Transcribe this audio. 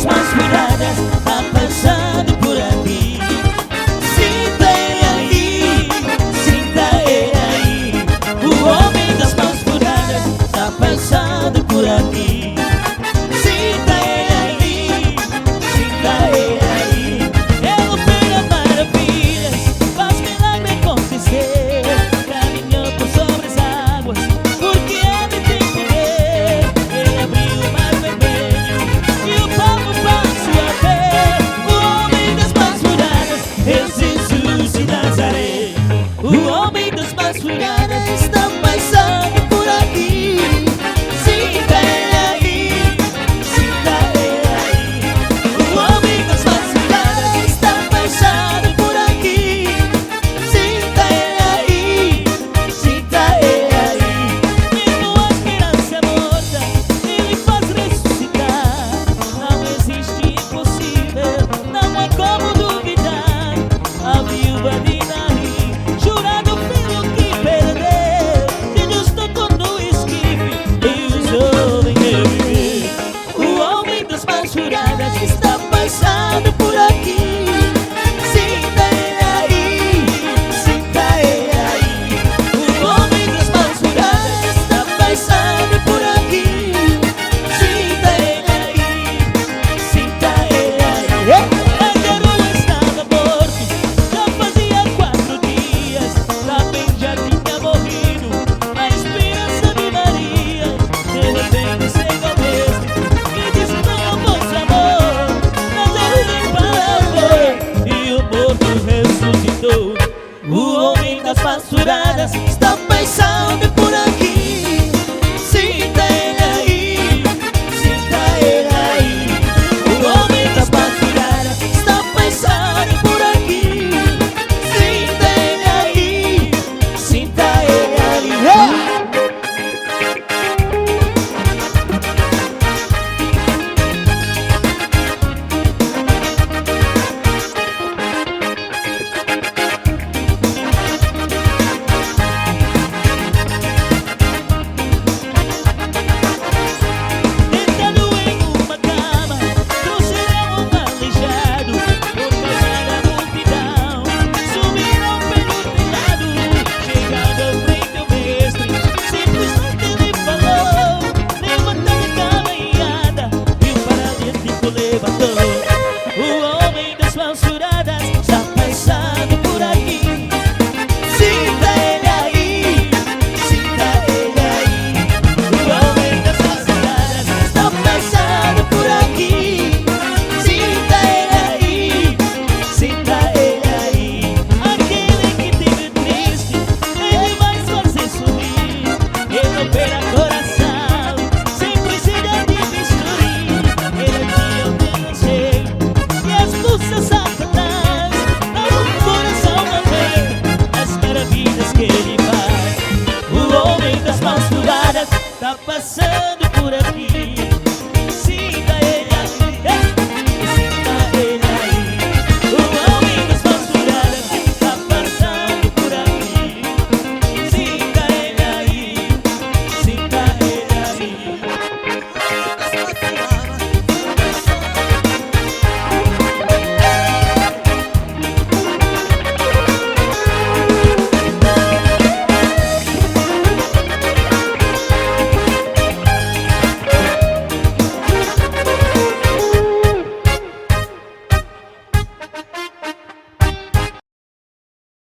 das mãos cuidadas tá passando por aqui. Sinta ele aí, sinta ele aí. O homem das mãos cuidadas tá passando por aqui. Sinta ele aí, sinta ele aí. Ele opera maravilhas, faz milagre acontecer. Caminhou por sobre as águas, porque ele tem poder. Ele abriu o mar vermelho e o povo passou a ver. O homem das mãos furadas é Jesus de Nazaré. O homem das mãos furadas está passando por aqui. Sinta ele aí, sinta ele aí. O homem das mãos furadas está passando por aqui. Sinta ele aí, sinta ele aí. Mesmo a esperança morta, ele faz ressuscitar. Não existe impossível, não há como duvidar. A viúva de Naim, jurado pelo que perdeu, Jesus tocou no esquife e usou em reviver. O homem das mãos furadas está passando por aqui. Sinta ele aí, sinta ele aí. O homem das mãos furadas está passando por aqui. Sinta ele aí, sinta ele aí. Lázaro estava morto, já fazia 4 dias. Também já tinha morrido a esperança de Maria. De repente chega o mestre e diz: não, moço amor, Lázaro nem parou e o morto ressuscitou. O homem das mãos furadas está passando por aqui. Sinta ele aí, sinta ele aí. O homem das mãos furadas está passando por aqui. Sinta ele aí, sinta ele aí. Deitado em uma cama, trouxeram um aleijado. Por causa da multidão, subiram pelo telhado. Chegando ao frente o mestre, simplesmente lhe falou: levanta a caminhada, e o paralítico levantou. O homem das mãos furadas está passando por aqui. Sinta ele aí, sinta ele aí. O homem das mãos furadas está passando por aqui. Sinta ele aí, sinta ele aí. Aquele que teve triste, ele vai fazer sorrir. Ele opera coração, sem precisar de bisturi. Ele é o Deus cheio e as luzes Satanás. Dá um coração a ver as maravilhas que ele faz. O homem das mãos furadas está passando